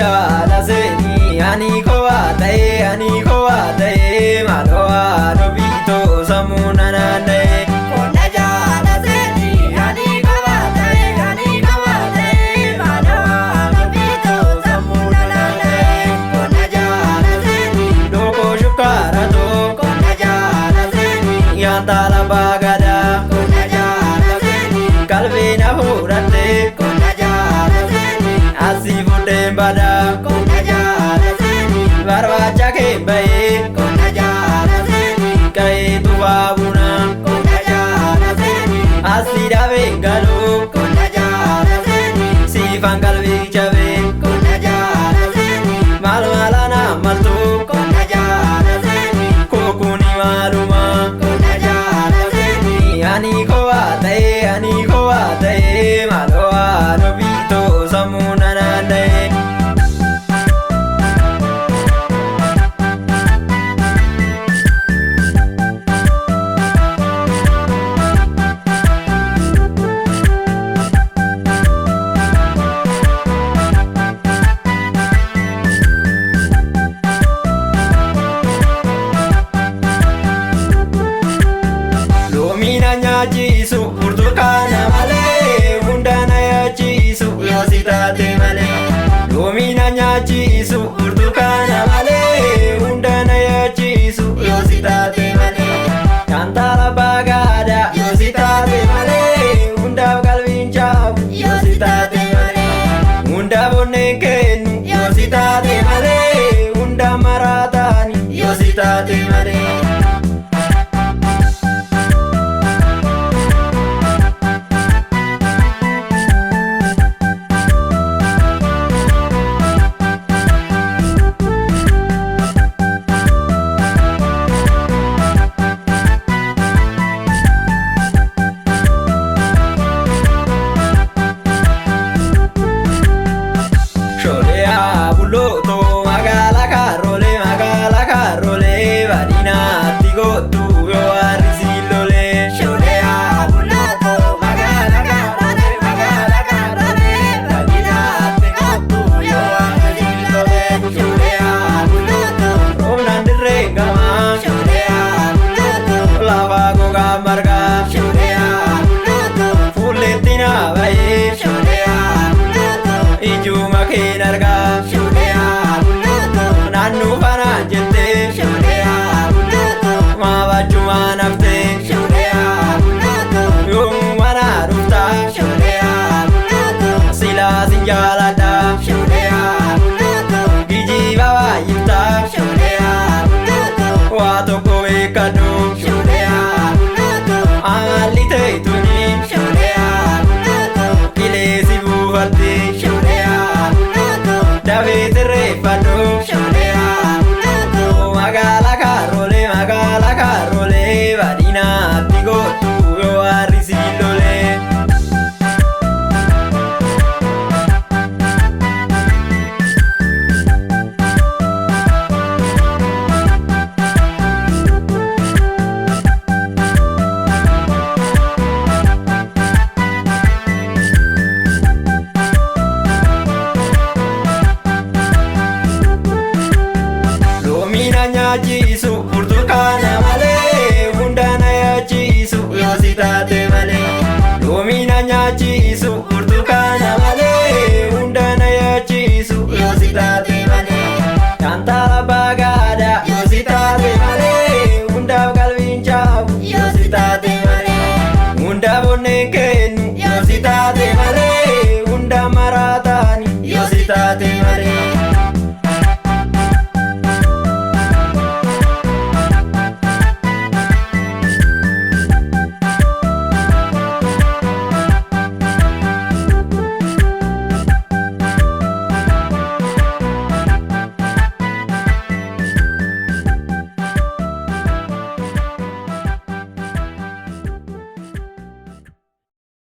jaala seeni ani kowa ta'e maaloo dubbiitoo sammuu nanaanna'e. Konna jaala seeni ani kowa ta'e maaloo dubbiitoo sammuu nanaanna'e. Konna jaala seeni Lookoo shukkaaraatoo konna jaala seeni yaantala baagadaa konna jaala seeni qalbii na fuudhattee konna jaala seeni asii fuudheen badaa konna jaala seeni barbaacha kee bahee konna jaala seeni ka'ee tufaa bunaa konna jaala seeni asii dhabeen galuu konna jaala seeni siifan qalbii cabee konna jaala seeni maal maalaan maltuu konna jaala seeni kookuni maaluma konna jaala seeni ani kowa ta'e maaloo dubbiitoo sammuu nanaanna'e. Loomina nyaachisu burtukaana malee hunda na yaachisu yoo si taate malee. Loomina nyaachisu burtukaana malee hunda na yaachisu yoo si taate malee. Yaantala baagadaa yoo si taate malee hundaaf qalbiin caabu yoo si taate malee. Hundaaf onneen kennu yoo si taate malee hundaaf maraataani yoo si taate malee. Sholeyaa bullootoo magaalaa kaaroolee baadinaatti gootu yoo har'isii lolee. Sholeyaa bullootoo magaalaa kaaroolee baadinaatti gootu yoo har'isii lolee. Sholeyaa bullootoo Roobnaan dirree gamaa sholeyaa bullootoo lafa gogaa margaa sholeyaa bullootoo fuulleetti naa bahee sholeyaa bullootoo ijuma keen argaa sholeyaa bullootoo naannoo kanaan jettee sholeyaa bullootoo maabachumaan haftee sholeyaa bullootoo yoomuu mana dhuftaa sholeyaa bullootoo silaa sin jaaladhaa sholeyaa bullootoo geejjiba baay'iftaa sholeyaa bullootoo waa tokko beekadhu sholeyaa bullootoo amalli ta'e tuni sholeyaa bullootoo qileesi buufattee sholeyaa bullootoo dafee sirreeffadhu sholeyaa bullootoo magaalaa kaaroolee baadinaatti gootu yoo har'isii lolee. Loomina nyaachisu burtukaana malee hunda na yaachisu yoo si taate malee. Loomina nyaachisu burtukaana malee hunda na yaachisu yoo si taate malee. Yaantala baagadaa yoo si taate malee hundaaf qalbiin caabu yoo si taate malee. Hundaaf onneen kennu yoo si taate malee.